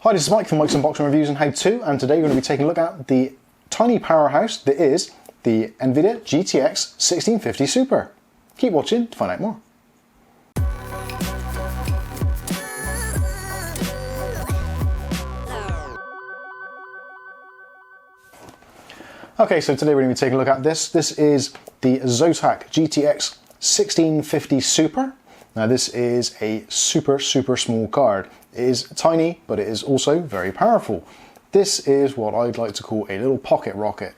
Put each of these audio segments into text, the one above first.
Hi, this is Mike from Mike's Unboxing Reviews and How To, and today we're going to be taking a look at the tiny powerhouse that is the Nvidia GTX 1650 Super. Keep watching to find out more. Okay, so today we're going to be taking a look at this. This is the Zotac GTX 1650 Super. Now this is a super small card. It is tiny, but it is also very powerful. This is what I'd like to call a little pocket rocket.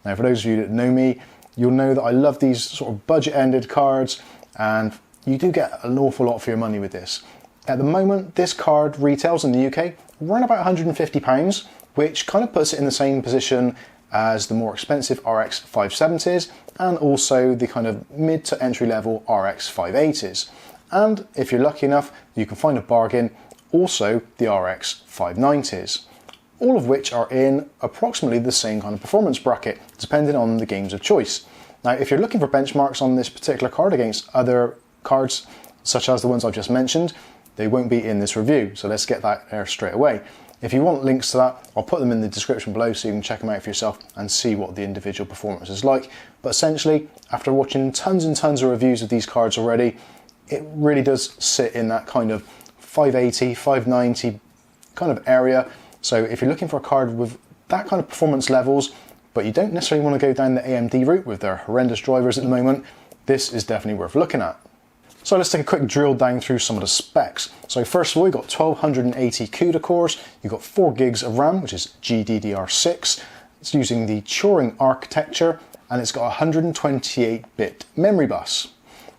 Now for those of you that know me, you'll know that I love these sort of budget-ended cards, and you do get an awful lot for your money with this. At the moment, this card retails in the UK around about £150, which kind of puts it in the same position as the more expensive RX570s and also the kind of mid to entry level RX580s. And if you're lucky enough, you can find a bargain also the RX590s, all of which are in approximately the same kind of performance bracket, depending on the games of choice. Now, if you're looking for benchmarks on this particular card against other cards, such as the ones I've just mentioned, they won't be in this review, so let's get that there straight away. If you want links to that, I'll put them in the description below so you can check them out for yourself and see what the individual performance is like. But essentially, after watching tons and tons of reviews of these cards already, it really does sit in that kind of 580, 590 kind of area. So if you're looking for a card with that kind of performance levels, but you don't necessarily want to go down the AMD route with their horrendous drivers at the moment, this is definitely worth looking at. So let's take a quick drill down through some of the specs. So first of all, you've got 1280 CUDA cores, you've got 4 gigs of RAM, which is GDDR6. It's using the Turing architecture, and it's got a 128-bit memory bus.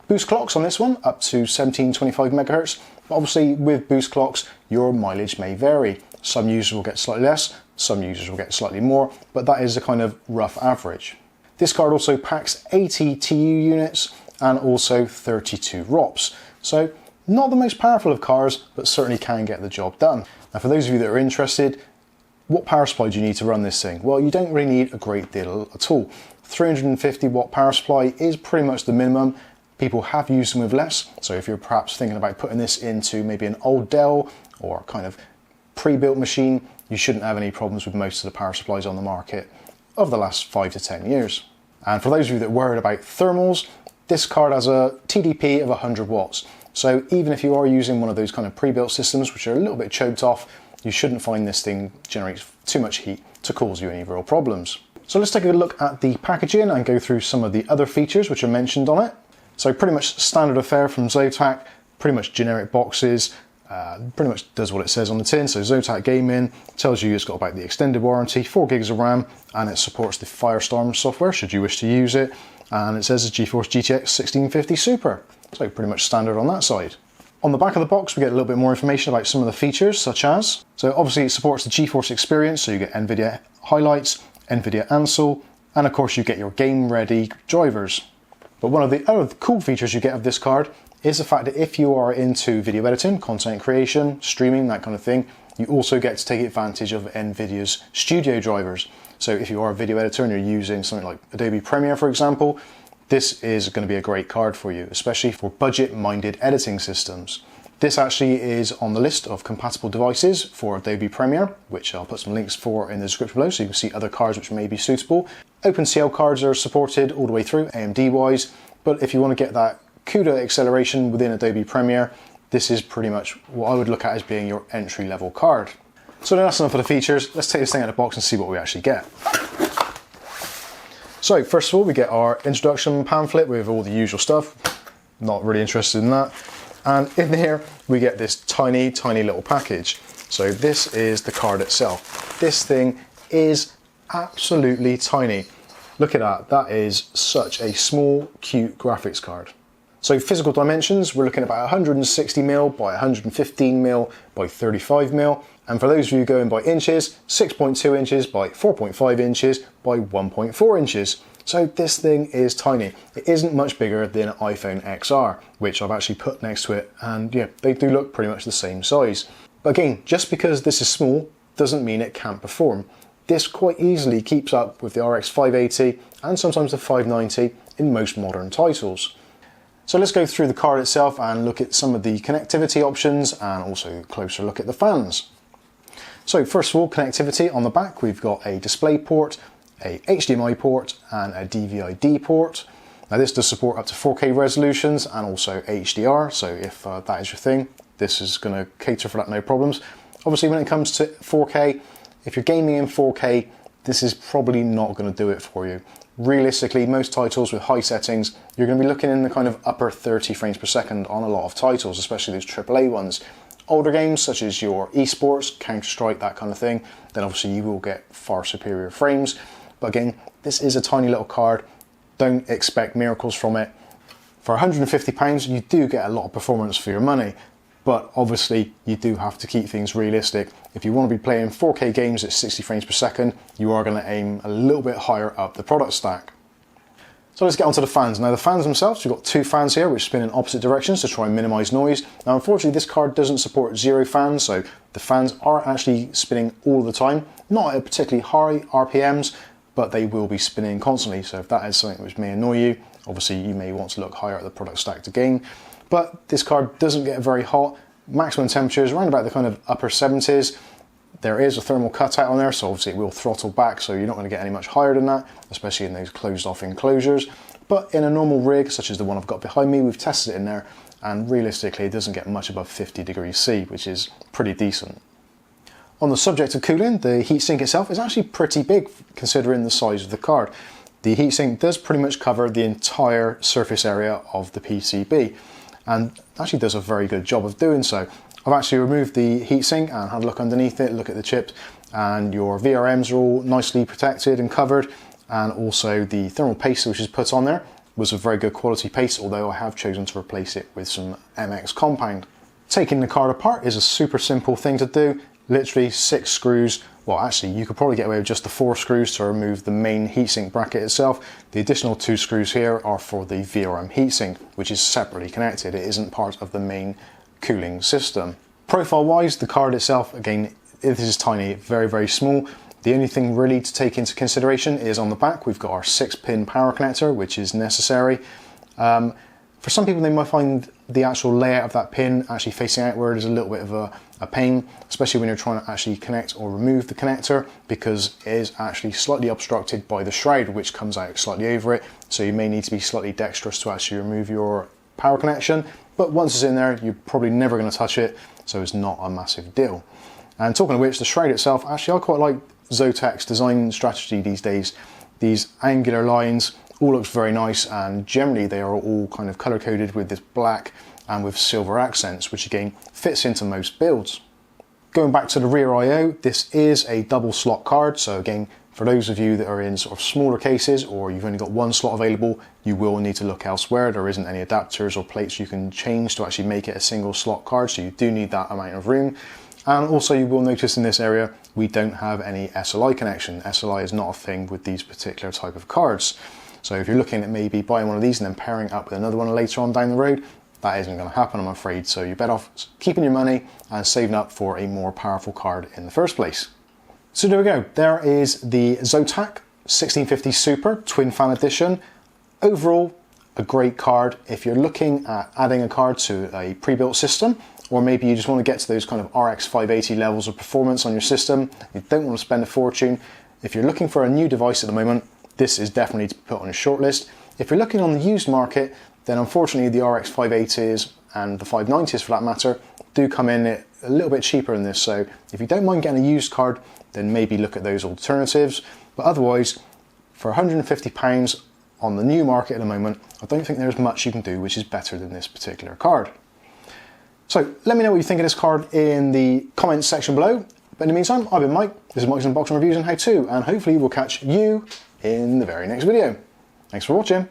Boost clocks on this one up to 1725 MHz. But obviously with boost clocks, your mileage may vary. Some users will get slightly less, some users will get slightly more, but that is a kind of rough average. This card also packs 80 TU units and also 32 ROPs. So not the most powerful of cards, but certainly can get the job done. Now for those of you that are interested, what power supply do you need to run this thing? Well, you don't really need a great deal at all. 350 watt power supply is pretty much the minimum. People have used them with less, so if you're perhaps thinking about putting this into maybe an old Dell or kind of pre-built machine, you shouldn't have any problems with most of the power supplies on the market of the last 5 to 10 years. And for those of you that are worried about thermals, this card has a TDP of 100 watts. So even if you are using one of those kind of pre-built systems, which are a little bit choked off, you shouldn't find this thing generates too much heat to cause you any real problems. So let's take a look at the packaging and go through some of the other features which are mentioned on it. So pretty much standard affair from Zotac, pretty much generic boxes, pretty much does what it says on the tin. So Zotac Gaming tells you it's got about the extended warranty, 4 gigs of RAM, and it supports the Firestorm software should you wish to use it. And it says it's Geforce GTX 1650 Super. So pretty much standard on that side. On the back of the box, we get a little bit more information about some of the features, such as, so obviously it supports the Geforce experience, so you get Nvidia highlights, Nvidia Ansel, and of course you get your game-ready drivers. But one of the other cool features you get of this card is the fact that if you are into video editing, content creation, streaming, that kind of thing, you also get to take advantage of Nvidia's studio drivers. So if you are a video editor and you're using something like Adobe Premiere, for example, this is going to be a great card for you, especially for budget-minded editing systems. This actually is on the list of compatible devices for Adobe Premiere, which I'll put some links for in the description below so you can see other cards which may be suitable. OpenCL cards are supported all the way through, AMD-wise, but if you want to get that CUDA acceleration within Adobe Premiere, this is pretty much what I would look at as being your entry-level card. So that's enough for the features. Let's take this thing out of the box and see what we actually get. So first of all, we get our introduction pamphlet with all the usual stuff. Not really interested in that. And in here, we get this tiny little package. So this is the card itself. This thing is absolutely tiny. Look at that, that is such a small, cute graphics card. So physical dimensions, we're looking at about 160mm by 115mm by 35mm. And for those of you going by inches, 6.2 inches by 4.5 inches by 1.4 inches. So this thing is tiny. It isn't much bigger than an iPhone XR, which I've actually put next to it. And yeah, they do look pretty much the same size. But again, just because this is small doesn't mean it can't perform. This quite easily keeps up with the RX580 and sometimes the 590 in most modern titles. So let's go through the card itself and look at some of the connectivity options and also a closer look at the fans. So first of all, connectivity. On the back we've got a display port, a HDMI port and a DVI-D port. Now this does support up to 4K resolutions and also HDR, so if that is your thing, this is going to cater for that, no problems. Obviously when it comes to 4K, if you're gaming in 4K, this is probably not going to do it for you. Realistically, most titles with high settings, you're going to be looking in the kind of upper 30 frames per second on a lot of titles, especially those AAA ones. Older games such as your esports, Counter-Strike, that kind of thing, then obviously you will get far superior frames. But again, this is a tiny little card. Don't expect miracles from it. For £150, you do get a lot of performance for your money, but obviously you do have to keep things realistic. If you want to be playing 4K games at 60 frames per second, you are going to aim a little bit higher up the product stack. So let's get onto the fans. Now the fans themselves, we've got two fans here which spin in opposite directions to try and minimize noise. Now unfortunately this card doesn't support zero fans, so the fans are actually spinning all the time, not at particularly high RPMs, but they will be spinning constantly. So if that is something which may annoy you, obviously you may want to look higher at the product stack to gain. But this card doesn't get very hot. Maximum temperatures around about the kind of upper 70s. There is a thermal cutout on there, so obviously it will throttle back, so you're not going to get any much higher than that, especially in those closed off enclosures. But in a normal rig, such as the one I've got behind me, we've tested it in there, and realistically it doesn't get much above 50 degrees C, which is pretty decent. On the subject of cooling, the heatsink itself is actually pretty big considering the size of the card. The heatsink does pretty much cover the entire surface area of the PCB, and actually does a very good job of doing so. I've actually removed the heatsink and had a look underneath it, look at the chips, and your VRMs are all nicely protected and covered, and also the thermal paste which is put on there was a very good quality paste, although I have chosen to replace it with some MX compound. Taking the card apart is a super simple thing to do. Literally 6 screws, well actually you could probably get away with just the 4 screws to remove the main heatsink bracket itself. The additional 2 screws here are for the VRM heatsink, which is separately connected. It isn't part of the main cooling system. Profile wise, the card itself, again, this is tiny, very, very small. The only thing really to take into consideration is on the back, we've got our 6-pin power connector, which is necessary. For some people, they might find the actual layout of that pin actually facing outward is a little bit of a pain, especially when you're trying to actually connect or remove the connector, because it is actually slightly obstructed by the shroud, which comes out slightly over it. So you may need to be slightly dexterous to actually remove your power connection. But once it's in there, you're probably never going to touch it, so it's not a massive deal. And talking of which, the shroud itself, actually I quite like Zotac's design strategy these days. These angular lines all looks very nice, and generally they are all kind of color coded with this black and with silver accents, which again fits into most builds. Going back to the rear I/O, this is a double slot card, so again, for those of you that are in sort of smaller cases or you've only got one slot available, you will need to look elsewhere. There isn't any adapters or plates you can change to actually make it a single slot card, so you do need that amount of room. And also you will notice in this area, we don't have any SLI connection. SLI is not a thing with these particular type of cards. So if you're looking at maybe buying one of these and then pairing up with another one later on down the road, that isn't going to happen, I'm afraid. So you're better off keeping your money and saving up for a more powerful card in the first place. So there we go. There is the Zotac 1650 Super Twin Fan Edition. Overall, a great card. If you're looking at adding a card to a pre-built system, or maybe you just want to get to those kind of RX580 levels of performance on your system, you don't want to spend a fortune. If you're looking for a new device at the moment, this is definitely to put on a shortlist. If you're looking on the used market, then unfortunately the RX580s and the 590s for that matter do come in a little bit cheaper than this. So if you don't mind getting a used card, then maybe look at those alternatives. But otherwise, for £150 on the new market at the moment, I don't think there's much you can do which is better than this particular card. So let me know what you think of this card in the comments section below. But in the meantime, I've been Mike. This is Mike's Unboxing Reviews and How To, and hopefully we'll catch you in the very next video. Thanks for watching.